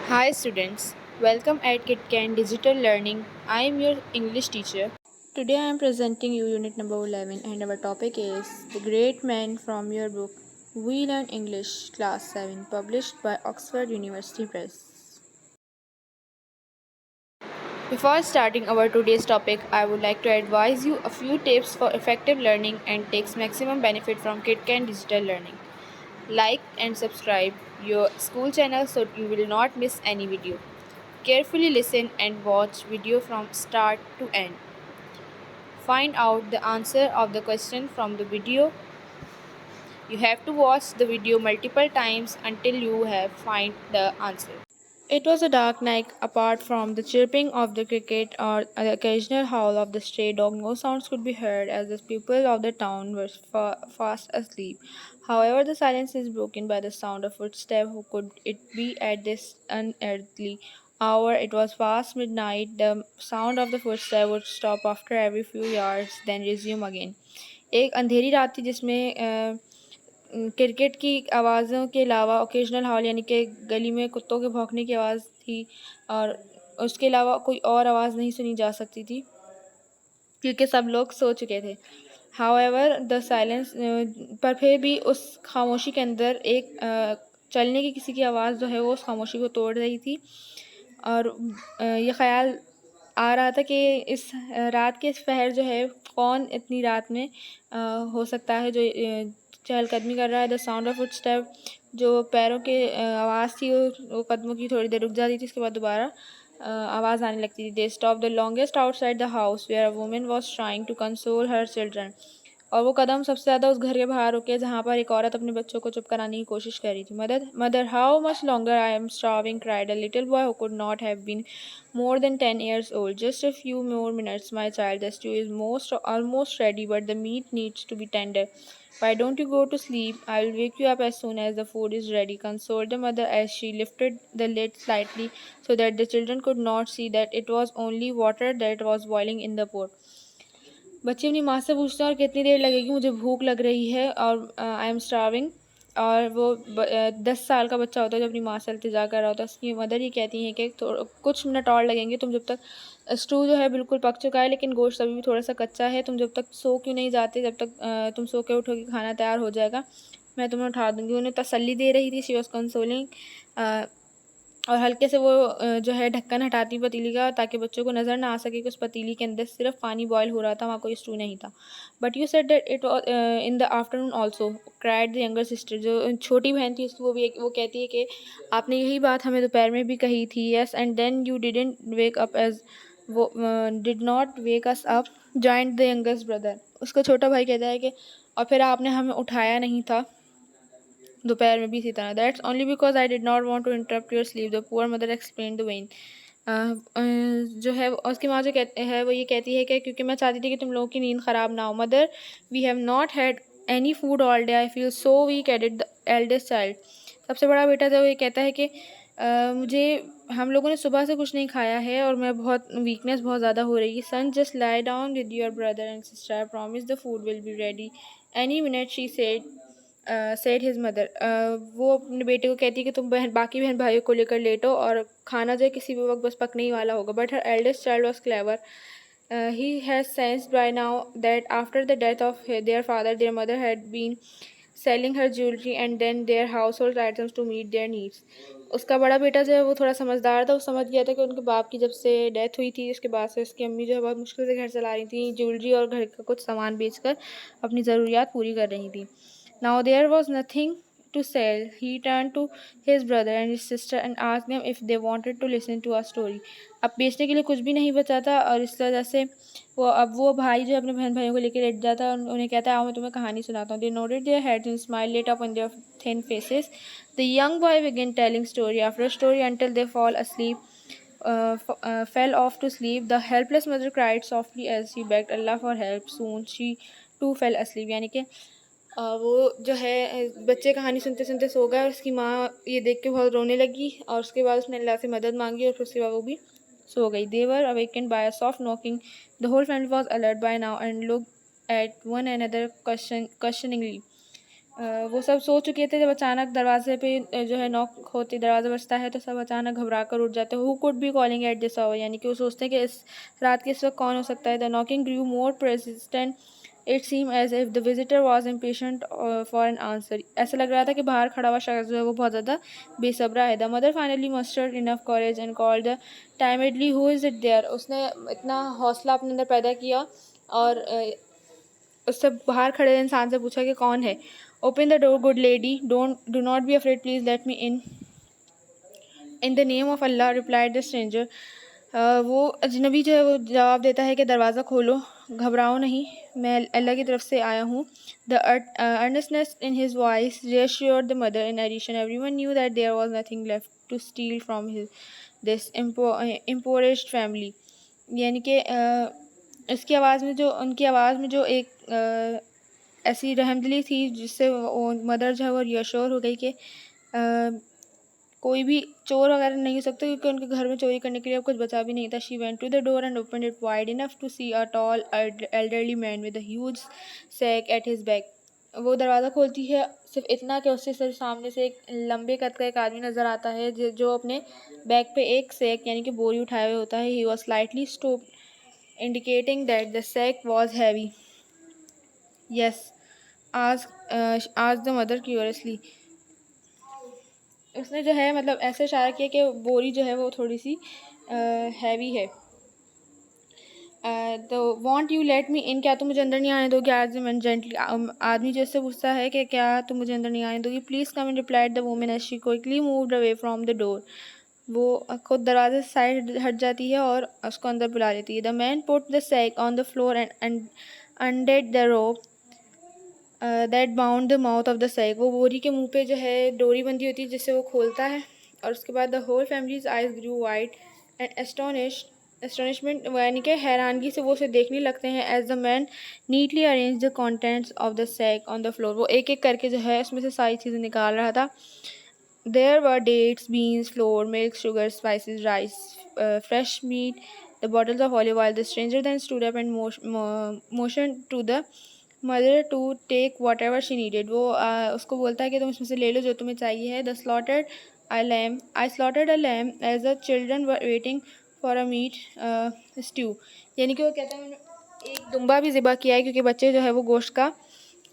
Hi students, welcome at KitKan Digital Learning. I am your English teacher. Today I am presenting you unit number 11 and our topic is The Great Man from your book We Learn English Class 7 published by Oxford University Press. Before starting our today's topic, I would like to advise you a few tips for effective learning and takes maximum benefit from KitKan Digital Learning. Like and subscribe your school channel so you will not miss any video. Carefully listen and watch video from start to end. Find out the answer of the question from the video. You have to watch the video multiple times until you have find the answer. It was a dark night. Apart from the chirping of the cricket or the occasional howl of the stray dog, no sounds could be heard as the people of the town were fast asleep. However, the silence is broken by the sound of footsteps. Who could it be at this unearthly hour? It was past midnight. The sound of the footsteps would stop after every few yards, then resume again. एक अंधेरी रात थी जिसमें cricket की आवाज़ों के अलावा occasional hall यानी कि गली में कुत्तों के भौंकने की आवाज़ थी और उसके अलावा कोई और आवाज़ नहीं सुनी जा सकती थी क्योंकि सब लोग सो चुके थे। हाउएवर द साइलेंस पर फिर भी उस खामोशी के अंदर एक चलने की किसी की आवाज़ जो है वो उस खामोशी को तोड़ रही थी और ये ख़्याल आ रहा था कि इस रात के इस पहर जो है कौन इतनी रात में हो सकता है जो चहलकदमी कर रहा है। द साउंड ऑफ फुटस्टेप जो पैरों के आवाज़ थी वो कदमों की थोड़ी देर रुक जाती थी, उसके बाद दोबारा आवाज़ आने लगती थी। They stop the longest outside the house where a woman was trying to console her children. और वो कदम सबसे ज़्यादा उस घर के बाहर रुके जहाँ पर एक औरत अपने बच्चों को चुप कराने की कोशिश कर रही थी। Mother mother how much longer I am starving cried a little boy who could not have been more than 10 years old. Just a few more minutes, my child. The stew is almost ready, but the meat needs to be tender. Why don't you go to sleep? I will wake you up as soon as the food is ready. Consoled the mother as she lifted the lid slightly so that the children could not see that it was only water that was boiling in the pot. बच्चे अपनी माँ से पूछते हैं और कितनी देर लगेगी, मुझे भूख लग रही है और आई एम स्टार्विंग। और वो 10 साल का बच्चा होता है जो अपनी माँ से इल्तिजा कर रहा होता है। उसकी मदर ही कहती हैं कि कुछ मिनट और लगेंगे, तुम जब तक स्टू जो है बिल्कुल पक चुका है लेकिन गोश्त अभी भी थोड़ा सा कच्चा है, तुम जब तक सो क्यों नहीं जाते, जब तक तुम सो के उठोगे खाना तैयार हो जाएगा, मैं तुम्हें उठा दूँगी। उन्हें तसल्ली दे रही थी, शी वॉज कंसोलिंग। और हल्के से वो जो है ढक्कन हटाती पतीली का ताकि बच्चों को नज़र ना आ सके कि उस पतीली के अंदर सिर्फ पानी बॉयल हो रहा था, वहाँ कोई स्टू नहीं था। But you said that it in the afternoon also cried the younger sister. जो छोटी बहन थी उसकी वो कहती है कि आपने यही बात हमें दोपहर में भी कही थी। Yes and then you didn't wake up as वो did not wake us up joined the youngest brother. उसका छोटा भाई कहता है कि और फिर आपने हमें उठाया नहीं था दोपहर में भी इसी तरह। That's only because I did not want to interrupt your sleep, the poor mother explain the when. जो है उसकी माँ जो कहते है वो ये कहती है कि क्योंकि मैं चाहती थी कि तुम लोगों की नींद ख़राब ना हो। Mother we have not had any food all day, I feel so weak added the eldest child. सबसे बड़ा बेटा जो ये कहता है कि मुझे हम लोगों ने सुबह से कुछ नहीं खाया है और मैं बहुत वीकनेस बहुत ज़्यादा हो रही है। Son just lie down with your brother and sister, I promise the food will be ready any minute, she said his mother. वो अपने बेटे को कहती है कि तुम बाकी बहन भाइयों को लेकर लेटो और खाना जो है किसी भी वक्त बस पकने ही वाला होगा। But her eldest child was clever. He has sensed by now that after the death of their father, their mother had been selling her jewelry and then their household items to meet their needs. उसका बड़ा बेटा जो है वो थोड़ा समझदार था, वो समझ गया था कि उनके बाप की जब से डेथ हुई थी उसके बाद से उसकी अम्मी जो है बहुत मुश्किल से घर चला रही थी, ज्वेलरी और घर का कुछ सामान बेचकर अपनी ज़रूरियात पूरी कर रही थी। Now there was nothing to sell. He turned to his brother and his sister and asked them if they wanted to listen to a story. अब बेचने के लिए कुछ भी नहीं बचा था और इस वजह से वो भाई जो अपने बहन भाइयों को लेकर लेट जाता है और उन्हें कहता है आओ मैं तुम्हें कहानी सुनाता हूँ। They nodded their heads and smiled lit up on their thin faces. The young boy began telling story after story until they fell off to sleep. The helpless mother cried softly as she begged Allah for help. Soon she too fell asleep. यानी कि वो जो है बच्चे कहानी सुनते सुनते सो गए और उसकी माँ ये देख के बहुत रोने लगी और उसके बाद उसने अल्लाह से मदद मांगी और फिर उसके बाद वो भी सो गई। They were awakened by a soft knocking. The whole family was alert by now and look at one another questioningly. वो सब सो चुके थे जब अचानक दरवाजे पे जो है नॉक होती दरवाज़ा बजता है तो सब अचानक घबरा कर उठ जाते हैं। Who could be calling at this hour, यानी कि वो सोचते हैं कि इस रात के इस वक्त कौन हो सकता है। The knocking grew more persistent. It seem as if the visitor was impatient for an answer. ऐसा लग रहा था कि बाहर खड़ा हुआ शख्स जो है वो बहुत ज़्यादा बेसब्रा है। The mother finally mustered enough courage and called the timidly who is it there. उसने इतना हौसला अपने अंदर पैदा किया और उससे बाहर खड़े इंसान से पूछा कि कौन है। Open the door good lady, do not be afraid, please let me in the name of Allah, replied the stranger. वो अजनबी जो है वो जवाब देता है कि दरवाज़ा खोलो, घबराओ नहीं, मैं अल्लाह की तरफ से आया हूँ। The earnestness in his voice reassured the mother. In addition, everyone knew that there was nothing left to steal from this impoverished family. यानी कि इसकी आवाज़ में जो उनकी आवाज़ में जो एक ऐसी रहमदिली थी जिससे वो मदर जो है वो रियश्योर हो गई कि कोई भी चोर वगैरह नहीं हो सकता, क्योंकि उनके घर में चोरी करने के लिए अब कुछ बचा भी नहीं था। She went to the door and opened it wide enough to see a tall elderly man with a huge sack at his back. वो दरवाज़ा खोलती है सिर्फ इतना कि उससे सिर्फ सामने से एक लंबे कद का एक आदमी नज़र आता है जो अपने बैक पे एक सैक यानी कि बोरी उठाए हुए होता है। He was slightly stoop indicating that the sack was heavy. Yes, आज द मदर क्यूरियसली। उसने जो है मतलब ऐसे इशारा किया कि बोरी जो है वो थोड़ी सी हैवी है। तो वॉन्ट यू लेट मी इन, क्या तुम मुझे अंदर नहीं आने दोगी? आज मैं जेंटली आदमी जैसे पूछता है कि क्या तुम मुझे अंदर नहीं आने दोगी? Please come in, replied the woman as she quickly moved away from the door. वो खुद दरवाजे से साइड हट जाती है और उसको अंदर बुला लेती है। The man put the sack on the floor and undid the rope that bound the mouth of the sack. वो बोरी के मुंह पे जो है डोरी बंधी होती है जिससे वो खोलता है। और उसके बाद the whole family's eyes grew wide and astonishment, यानी कि हैरानगी से वो उसे देखने लगते हैं। As the man neatly arrange the contents of the sack on the floor. वो एक एक करके जो है उसमें से सारी चीज़ें निकाल रहा था। There were dates, beans, flour, milk, sugar, spices, rice, fresh meat, the bottles of olive oil. The stranger then stood up and motion to the mother to take whatever she needed. वो उसको बोलता है कि तुम इसमें से ले लो जो तुम्हें चाहिए है। The slaughtered I slaughtered a lamb as the children were waiting for a meat stew. यानी कि वो कहता है मैंने एक दुम्बा भी ज़िबा किया है क्योंकि बच्चे जो है वो गोश्त का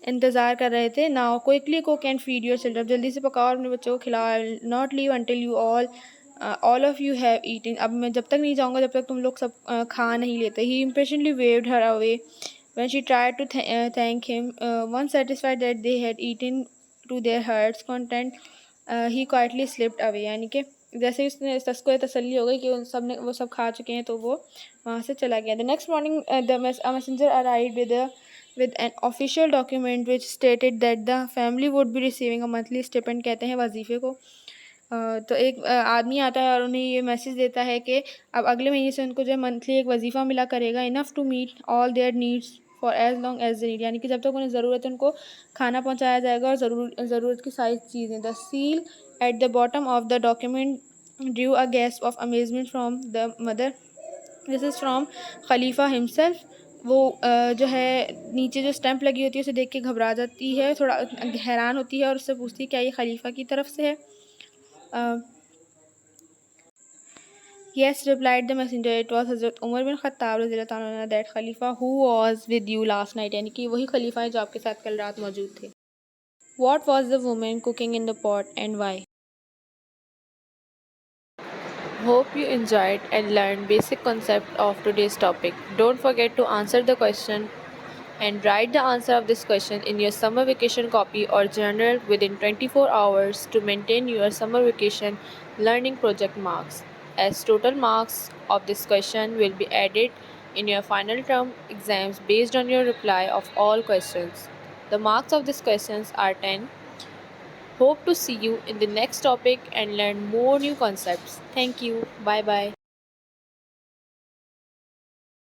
इंतज़ार कर रहे थे। Now quickly cook and feed your children, जल्दी से पकाओ और अपने बच्चों को खिलाओ। Not leave until you all of you have eating. अब मैं जब तक नहीं जाऊँगा जब तक तुम लोग सब खा नहीं लेते। He impatiently waved her away when she tried to thank him. Once satisfied that they had eaten to their heart's content, he quietly slipped away. यानी कि जैसे ही उसने उसको तसल्ली हो गई कि उन सब ने वो सब खा चुके हैं तो वो वहाँ से चला गया। The next morning, a messenger arrived with an official document which stated that the family would be receiving a monthly stipend, कहते हैं वजीफ़े को। तो एक आदमी आता है और उन्हें ये मैसेज देता है कि अब अगले महीने से उनको जो है मंथली एक वजीफ़ा मिला करेगा। Enough to meet all their needs for as long as they need, यानी कि जब तक उन्हें ज़रूरत है उनको खाना पहुंचाया जाएगा और ज़रूरत की सारी चीज़ें। The seal at the bottom of the document drew a gasp of amazement from the mother. This is from Khalifa himself. वो जो है नीचे जो स्टैंप लगी होती है उसे देख के घबरा जाती है, थोड़ा हैरान होती है और उससे पूछती है क्या ये खलीफा की तरफ से है। Yes, replied the messenger, it was Hazrat Umar bin Khattab रज़ियल्लाहु अन्हु, that Khalifa who was with you last night, यानी कि वही खलीफा है जो आपके साथ कल रात मौजूद थे। What was the woman cooking in the pot and why? Hope you enjoyed and learned basic concept of today's topic. Don't forget to answer the question and write the answer of this question in your summer vacation copy or journal within 24 hours to maintain your summer vacation learning project marks, as total marks of this question will be added in your final term exams based on your reply of all questions. The marks of these questions are 10. Hope to see you in the next topic and learn more new concepts. Thank you. Bye bye.